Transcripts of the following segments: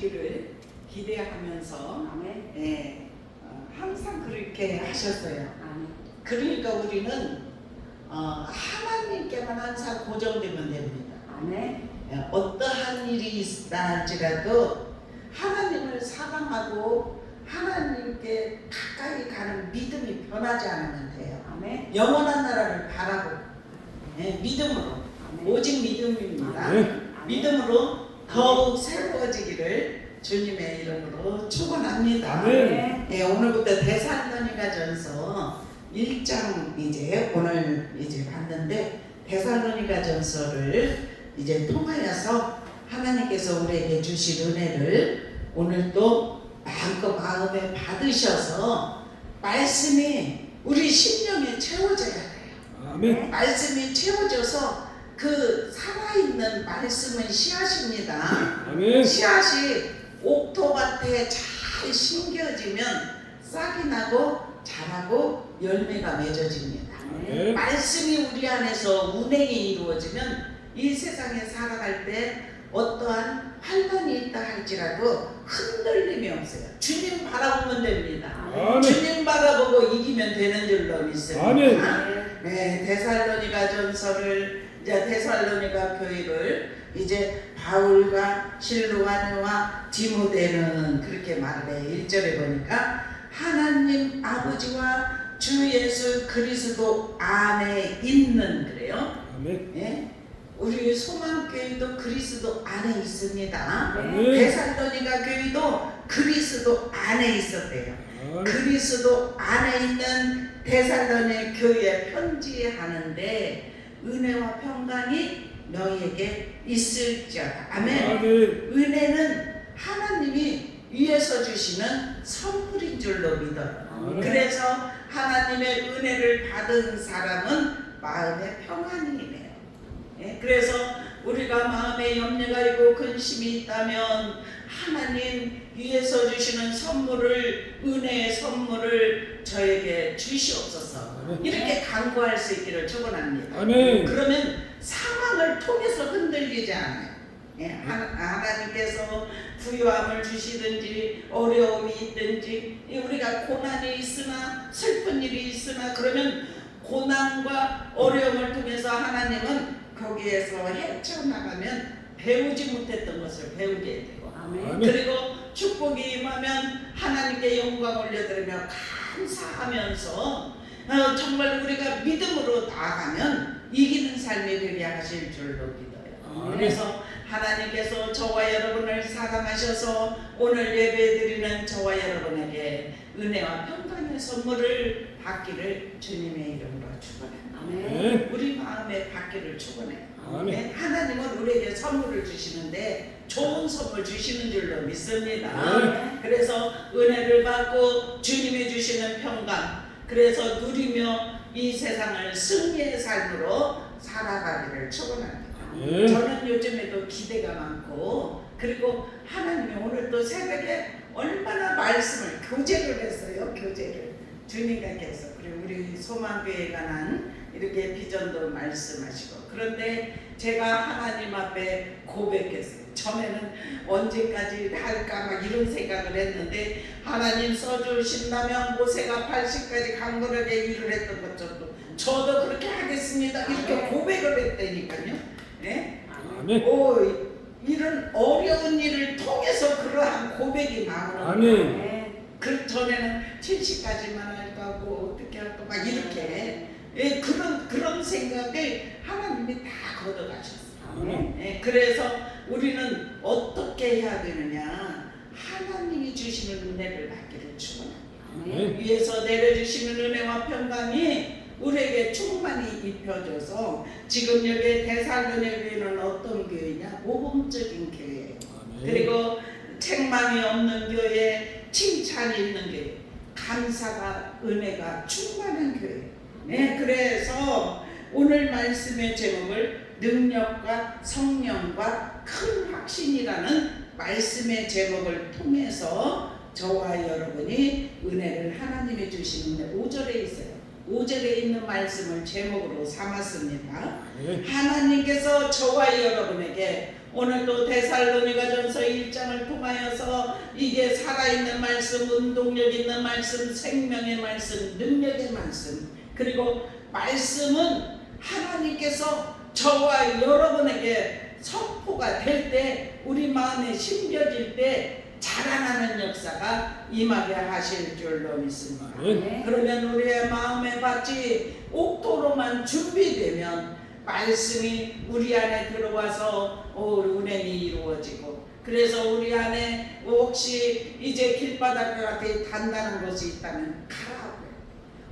이루어지기를 기대하면서 예, 항상 그렇게 하셨어요. 그러니까 우리는 하나님께만 항상 고정되면 됩니다. 예, 어떠한 일이 있다 할지라도 하나님을 사랑하고 하나님께 가까이 가는 믿음이 변하지 않으면 돼요. 영원한 나라를 바라고 믿음으로 오직 믿음입니다. 믿음으로 더욱 새로워지기를 주님의 이름으로 축원합니다. 네, 오늘부터 데살로니가전서 1장 이제 오늘 이제 봤는데 데살로니가전서를 이제 통하여서 하나님께서 우리에게 주신 은혜를 오늘 또 마음껏 마음에 받으셔서 말씀이 우리 심령에 채워져야 돼요. 말씀이 채워져서 그 살아있는 말씀은 씨앗입니다. 씨앗이 옥토밭에 잘 심겨지면 싹이 나고 자라고 열매가 맺어집니다. 말씀이 우리 안에서 운행이 이루어지면 이 세상에 살아갈 때 어떠한 환난이 있다 할지라도 흔들림이 없어요. 주님 바라보면 됩니다. 주님 바라보고 이기면 되는 줄로 믿습니다. 네, 데살로니가전서를 이제 데살로니가 교회를 이제 바울과 실로아느와 디모데는 그렇게 말해 1절에 보니까 하나님 아버지와 주 예수 그리스도 안에 있는 그래요. 예? 우리 소망교회도 그리스도 안에 있습니다. 데살로니가 교회도 그리스도 안에 있었대요. 그리스도 안에 있는 데살로니 교회에 편지하는데 은혜와 평강이 너희에게 있을지어다. 아멘. 은혜는 하나님이 위에서 주시는 선물인 줄로 믿어요. 그래서 하나님의 은혜를 받은 사람은 마음에 평안이 있네요. 예? 그래서 우리가 마음에 염려가 있고 근심이 있다면 하나님 위에서 주시는 선물을 은혜의 선물을 저에게 주시옵소서 이렇게 간구할 수 있기를 축원합니다. 그러면 상황을 통해서 흔들리지 않아요. 예, 하나님께서 부유함을 주시든지 어려움이 있든지 우리가 고난이 있으나 슬픈 일이 있으나 그러면 고난과 어려움을 통해서 하나님은 거기에서 헤쳐나가면 배우지 못했던 것을 배우게 되고 그리고 축복이 임하면 하나님께 영광 올려드리며 감사하면서 정말 우리가 믿음으로 나아가면 이기는 삶이 되게 하실 줄로 믿어요. 그래서 하나님께서 저와 여러분을 사랑하셔서 오늘 예배드리는 저와 여러분에게 은혜와 평강의 선물을 받기를 주님의 이름으로 축원합니다. 우리 마음에 받기를 축원해요. 하나님은 우리에게 선물을 주시는데 좋은 선물 주시는 줄로 믿습니다. 그래서 은혜를 받고 주님이 주시는 평강 그래서 누리며 이 세상을 승리의 삶으로 살아가기를 축원합니다. 저는 요즘에도 기대가 많고 그리고 하나님이 오늘 또 새벽에 얼마나 말씀을 교제를 했어요. 교제를 주님께서 그리고 우리 소망교회에 관한 이렇게 비전도 말씀하시고 그런데 제가 하나님 앞에 고백했어요. 전에는 언제까지 할까 막 이런 생각을 했는데 하나님 써주신다면 모세가 80까지 강건하게 일을 했던 것처럼 저도 그렇게 하겠습니다. 이렇게 고백을 했다니까요. 네? 이런 어려운 일을 통해서 그러한 고백이 나오는 그 전에는 70까지만 할 거고 어떻게 할 거 막 이렇게 그런 생각을 하나님이 다 걷어가셨어요. 그래서 우리는 어떻게 해야 되느냐 하나님이 주시는 은혜를 받기를 축원합니다. 위에서 내려주시는 은혜와 평강이 우리에게 충만히 입혀져서 지금 여기 데살로니가 교회는 어떤 교회냐? 모범적인 교회예요. 그리고 책망이 없는 교회, 칭찬이 있는 교회, 감사가 은혜가 충만한 교회. 그래서 오늘 말씀의 제목을 능력과 성령과 큰 확신이라는 말씀의 제목을 통해서 저와 여러분이 은혜를 하나님이 주시는데 5절에 있어요. 5절에 있는 말씀을 제목으로 삼았습니다. 하나님께서 저와 여러분에게 오늘도 데살로니가전서 1장을 통하여서 이게 살아있는 말씀, 운동력 있는 말씀, 생명의 말씀, 능력의 말씀, 그리고 말씀은 하나님께서 저와 여러분에게 선포가 될 때, 우리 마음에 심겨질 때 자라나는 역사가 임하게 하실 줄로 믿습니다. 그러면 우리의 마음의 밭이 옥토로만 준비되면 말씀이 우리 안에 들어와서 운행이 이루어지고, 그래서 우리 안에 혹시 이제 길바닥 같은 단단한 것이 있다면 갈아엎어요.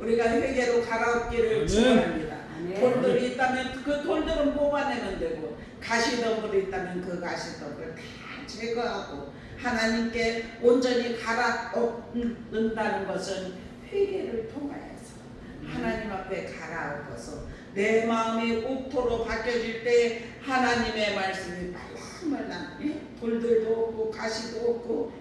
우리가 회개로 갈아엎기를 축원합니다. 돌들이 있다면 그 돌들은 뽑아내면 되고, 가시덤불이 있다면 그 가시덤불을 다 제거하고 하나님께 온전히 갈아엎는다는 것은 회개를 통하여서 하나님 앞에 갈아엎어서 내 마음이 옥토로 바뀌어질 때 하나님의 말씀이 말랑말랑, 돌들도 없고 가시도 없고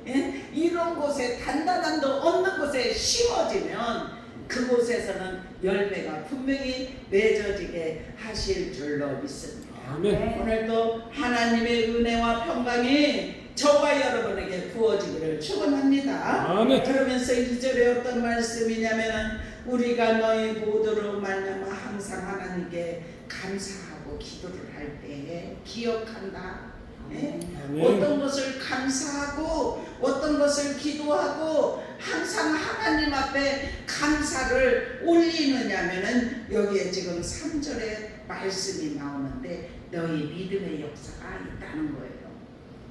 이런 곳에 단단함도 없는 곳에 심어지면 그곳에서는 열매가 분명히 맺어지게 하실 줄로 믿습니다. 아멘. 오늘도 하나님의 은혜와 평강이 저와 여러분에게 부어지기를 축원합니다. 아멘. 그러면서 2절에 어떤 말씀이냐면, 우리가 너희 모두로 말미암아 항상 하나님께 감사하고 기도를 할 때에 기억한다. 어떤 것을 감사하고 어떤 것을 기도하고 항상 하나님 앞에 감사를 올리느냐면은, 여기에 지금 3절에 말씀이 나오는데 너희 믿음의 역사가 있다는 거예요.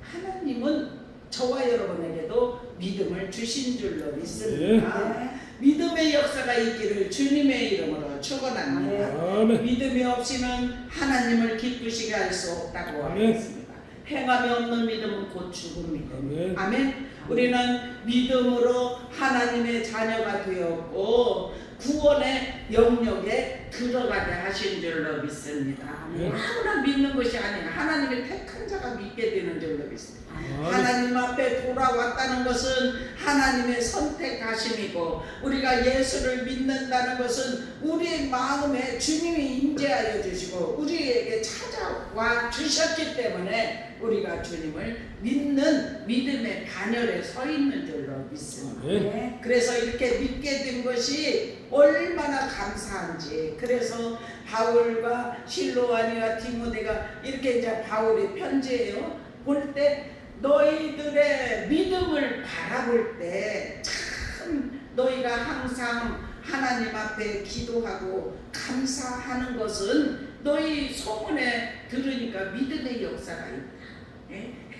하나님은 저와 여러분에게도 믿음을 주신 줄로 믿습니다. 믿음의 역사가 있기를 주님의 이름으로 축원합니다. 믿음이 없이는 하나님을 기쁘시게 할 수 없다고 하겠습니다. 행함이 없는 믿음은 곧 죽은 믿음. 아멘. 우리는 믿음으로 하나님의 자녀가 되었고 구원의 영역에 들어가게 하신 줄로 믿습니다. 아무나 믿는 것이 아니라 하나님의 택한 자가 믿게 되는 줄로 믿습니다. 하나님 앞에 돌아왔다는 것은 하나님의 선택하심이고, 우리가 예수를 믿는다는 것은 우리의 마음에 주님이 임재하여 주시고 우리에게 찾아와 주셨기 때문에 우리가 주님을 믿는 믿음의 반열에 서 있는 줄로 믿습니다. 그래서 이렇게 믿게 된 것이 얼마나 감사한지. 그래서 바울과 실로아니와 디모데가 이렇게 이제 바울이 편지예요. 볼 때 너희들의 믿음을 바라볼 때 참 너희가 항상 하나님 앞에 기도하고 감사하는 것은 너희 소문에 들으니까 믿음의 역사가 있다.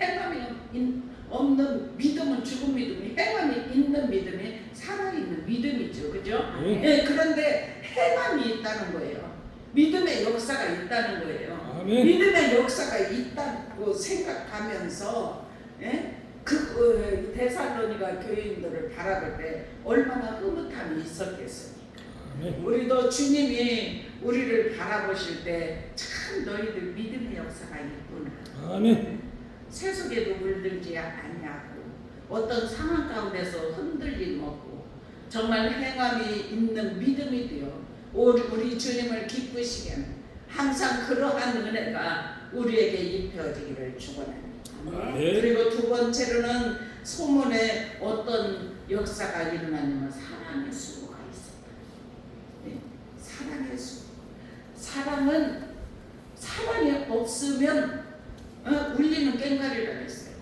행함이 없는 믿음은 죽은 믿음이, 행함이 있는 믿음이 살아있는 믿음이죠. 그죠? 그런데 행함이 있다는 거예요. 믿음의 역사가 있다는 거예요. 믿음의 역사가 있다고 생각하면서 그 데살로니가 교인들을 바라볼 때 얼마나 흐뭇함이 있었겠습니까? 우리도 주님이 우리를 바라보실 때 참 너희들 믿음의 역사가 있구나. 세속에도 물들지 않냐고, 어떤 상황 가운데서 흔들림 없고 정말 행함이 있는 믿음이 되어 우리 주님을 기쁘시게 하는 항상 그러한 은혜가 우리에게 입혀지기를 축원합니다. 그리고 두 번째로는 소문에 어떤 역사가 일어나냐면 사랑의 수고가 있었다. 사랑의 수고. 사랑이 없으면 울리는 꽹과리라고 했어요.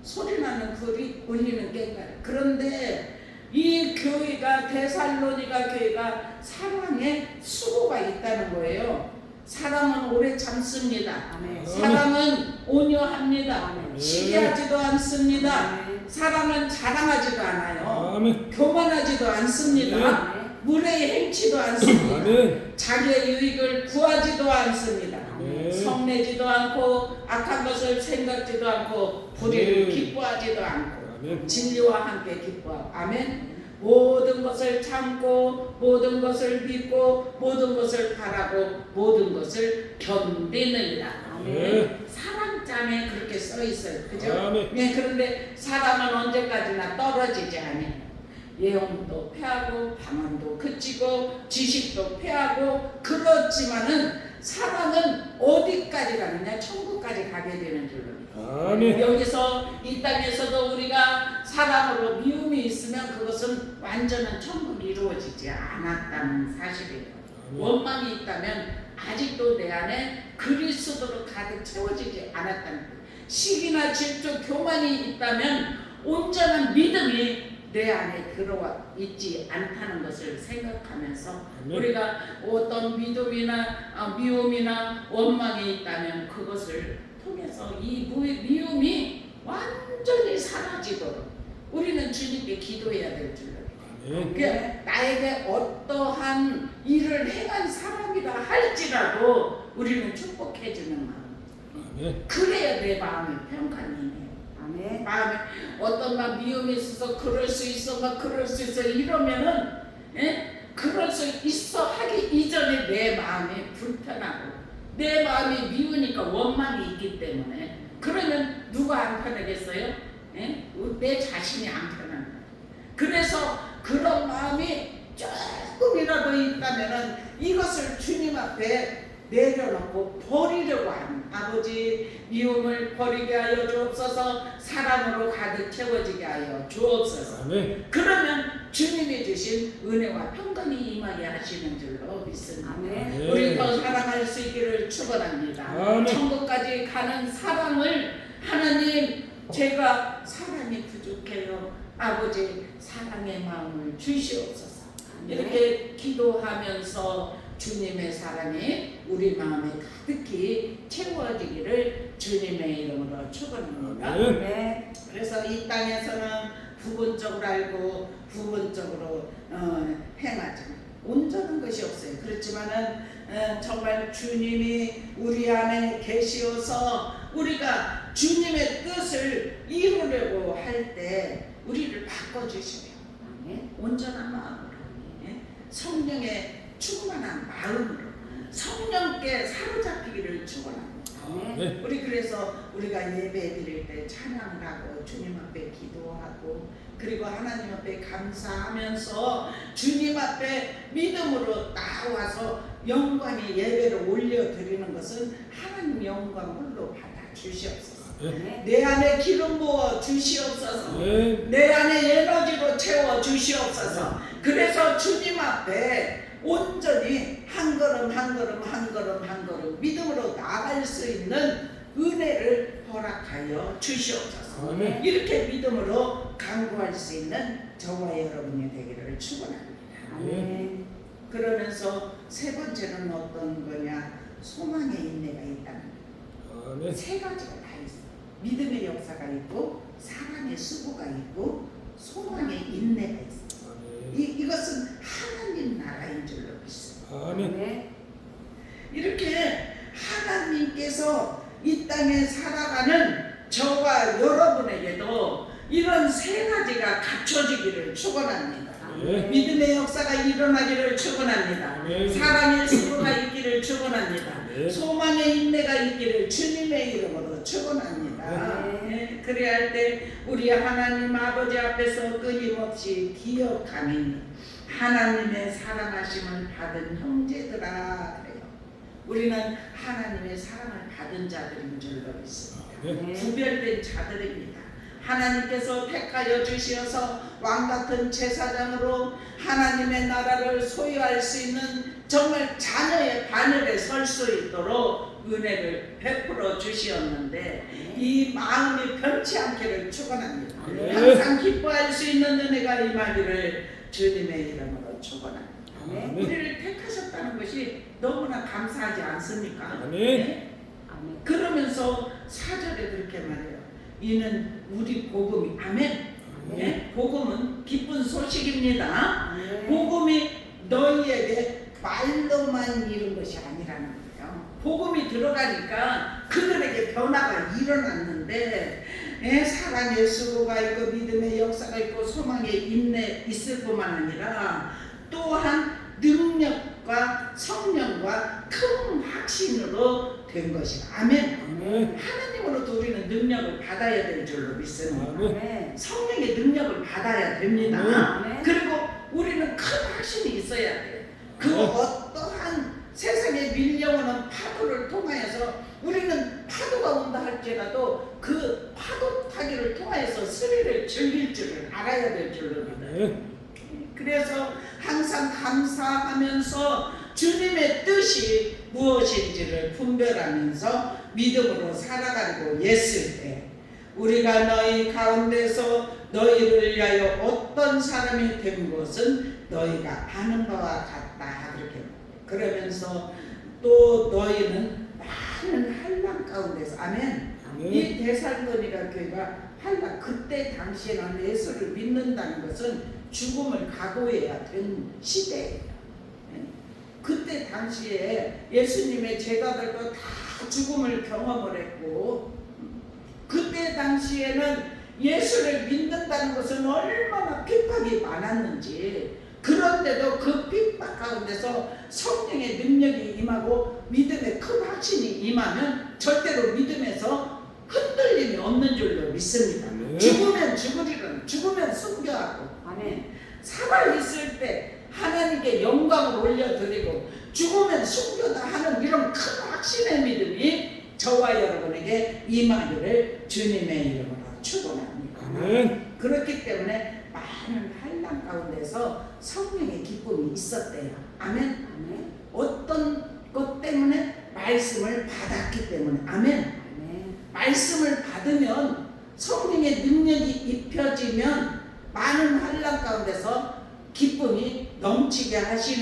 소리나는 불이 울리는 꽹과리. 그런데 이 교회가, 데살로니가 교회가 사랑에 수고가 있다는 거예요. 사랑은 오래 참습니다. 사랑은 온유합니다. 시기하지도 않습니다. 사랑은 자랑하지도 않아요. 교만하지도 않습니다. 무례히 행치도 않습니다. 자기의 유익을 구하지도 않습니다. 성내지도 않고 악한 것을 생각지도 않고 불의를 기뻐하지도 않고 진리와 함께 기뻐하고. 아멘. 모든 것을 참고 모든 것을 믿고 모든 것을 바라고 모든 것을 견디느니라. 사랑장에 그렇게 써 있어요. 그죠? 그런데 사람은 언제까지나 떨어지지 않아요. 예언도 패하고 방언도 그치고 지식도 패하고, 그렇지만은 사랑은 어디까지 가느냐? 천국까지 가게 되는 줄로 믿어요. 아멘. 여기서 이 땅에서도 우리가 사랑으로 미움이 있으면 그것은 완전한 천국이 이루어지지 않았다는 사실이에요. 원망이 있다면 아직도 내 안에 그리스도로 가득 채워지지 않았다는 거예요. 시기나 질투, 교만이 있다면 온전한 믿음이 내 안에 들어와 있지 않다는 것을 생각하면서 우리가 어떤 믿음이나 미움이나 원망이 있다면 그것을 통해서 이 미움이 완전히 사라지도록 우리는 주님께 기도해야 될 줄로 나에게 어떠한 일을 행한 사람이라 할지라도 우리는 축복해주는 마음. 그래야 내 마음이 평강이네. 아멘. 마음에 어떤 막 미움이 있어서 그럴 수 있어, 막 그럴 수 있어 이러면은 그럴 수 있어 하기 이전에 내 마음이 불편하고 내 마음이 미우니까 원망이 있기 때문에 그러면 누가 안 편하겠어요? 내 자신이 안 편한 거예요. 그래서 그런 마음이 조금이라도 있다면은 이것을 주님 앞에 내려놓고 버리려고 하는 아버지 미움을 버리게 하여 주옵소서. 사랑으로 가득 채워지게 하여 주옵소서. 아멘. 그러면 주님이 주신 은혜와 평강이 임하게 하시는 줄로 믿습니다. 아멘. 우리 더 사랑할 수 있기를 축원합니다. 아멘. 천국까지 가는 사랑을 하나님 제가 사랑이 부족해요. 아버지 사랑의 마음을 주시옵소서. 이렇게 기도하면서 주님의 사랑이 우리 마음에 가득히 채워지기를 주님의 이름으로 축원합니다. 아멘. 그래서 이 땅에서는 부분적으로 알고 부분적으로 행하지만 온전한 것이 없어요. 그렇지만은 정말 주님이 우리 안에 계시어서 우리가 주님의 뜻을 이루려고 할 때 우리를 바꿔주시며 온전한 마음으로 성령의 충만한 마음으로 성령께 사로잡히기를 축원합니다. 우리 그래서 우리가 예배 드릴 때 찬양을 하고 주님 앞에 기도하고 그리고 하나님 앞에 감사하면서 주님 앞에 믿음으로 나와서 영광의 예배를 올려드리는 것은 하나님 영광 홀로 받아 주시옵소서. 내 안에 기름 부어 주시옵소서. 내 안에 에너지로 채워 주시옵소서. 그래서 주님 앞에 온전히 한 걸음 한 걸음 한 걸음 한 걸음 믿음으로 나아갈 수 있는 은혜를 허락하여 주시옵소서. 이렇게 믿음으로 강구할 수 있는 저와 여러분이 되기를 축원합니다. 그러면서 세 번째는 어떤 거냐? 소망의 인내가 있다는 거예요. 세 가지가 다 있어요. 믿음의 역사가 있고 사랑의 수고가 있고 소망의 인내가 있어요. 이것은 하나님 나라인 줄로 믿습니다. 이렇게 하나님께서 이 땅에 살아가는 저와 여러분에게도 이런 세 가지가 갖춰지기를 축원합니다. 믿음의 역사가 일어나기를 축원합니다. 사랑의 수고가 있기를 축원합니다. 소망의 인내가 있기를 주님의 이름으로 축원합니다. 그래야 할 때 우리 하나님 아버지 앞에서 끊임없이 기억하니 하나님의 사랑하심을 받은 형제들아 그래요. 우리는 하나님의 사랑을 받은 자들인 줄로 믿습니다. 구별된 자들입니다. 하나님께서 택하여 주시어서 왕같은 제사장으로 하나님의 나라를 소유할 수 있는 정말 자녀의 바늘에 설 수 있도록 은혜를 베풀어 주시었는데 이 마음이 변치 않기를 축원합니다. 항상 기뻐할 수 있는 은혜가 임하기를 주님의 이름으로 축원합니다. 우리를 택하셨다는 것이 너무나 감사하지 않습니까? 그러면서 4절에 그렇게 말해요. 이는 우리 복음이 아멘. 복음은 기쁜 소식입니다. 복음이 너희에게 말로만 이룬 것이 아니라는 거예요. 복음이 들어가니까 그들에게 변화가 일어났는데 사랑의 수고가 있고 믿음의 역사가 있고 소망의 인내 있을 뿐만 아니라 또한 능력과 성령과 큰 확신으로 된 것이 아멘. 하나님으로부터 우리는 능력을 받아야 될 줄로 믿습니다. 성령의 능력을 받아야 됩니다. 그리고 우리는 큰 확신이 있어야 돼요. 그 어떠한 세상에 밀려오는 할지라도 그 파도 타기를 통해서 스릴을 즐길 줄을 알아야 될 줄입니다. 그래서 항상 감사하면서 주님의 뜻이 무엇인지를 분별하면서 믿음으로 살아가려고 했을 때 우리가 너희 가운데서 너희를 위하여 어떤 사람이 된 것은 너희가 아는 바와 같다. 그렇게 그러면서 또 너희는 많은 환난 가운데서 아멘. 이 데살로니가 교회가 환난 그때 당시에는 예수를 믿는다는 것은 죽음을 각오해야 된 시대예요. 그때 당시에 예수님의 제자들도 다 죽음을 경험을 했고 그때 당시에는 예수를 믿는다는 것은 얼마나 핍박이 많았는지 그런데도 그 핍박 가운데서 성령의 능력이 임하고 믿음의 큰 확신이 임하면 절대로 믿음에서 흔들림이 없는 줄로 믿습니다. 죽으면 죽으리라 죽으면 숨겨하고 아멘. 살아있을 때 하나님께 영광을 올려드리고 죽으면 숨겨다 하는 이런 큰 확신의 믿음이 저와 여러분에게 임하기를 주님의 이름으로 축원합니다. 그렇기 때문에 많은 환난 가운데서 성령의 기쁨이 있었대요. 아멘. 아멘. 어떤 것 때문에 말씀을 받았기 때문에 아멘. 아멘. 말씀을 받으면 성령의 능력이 입혀지면 많은 환난 가운데서 기쁨이 넘치게 하시는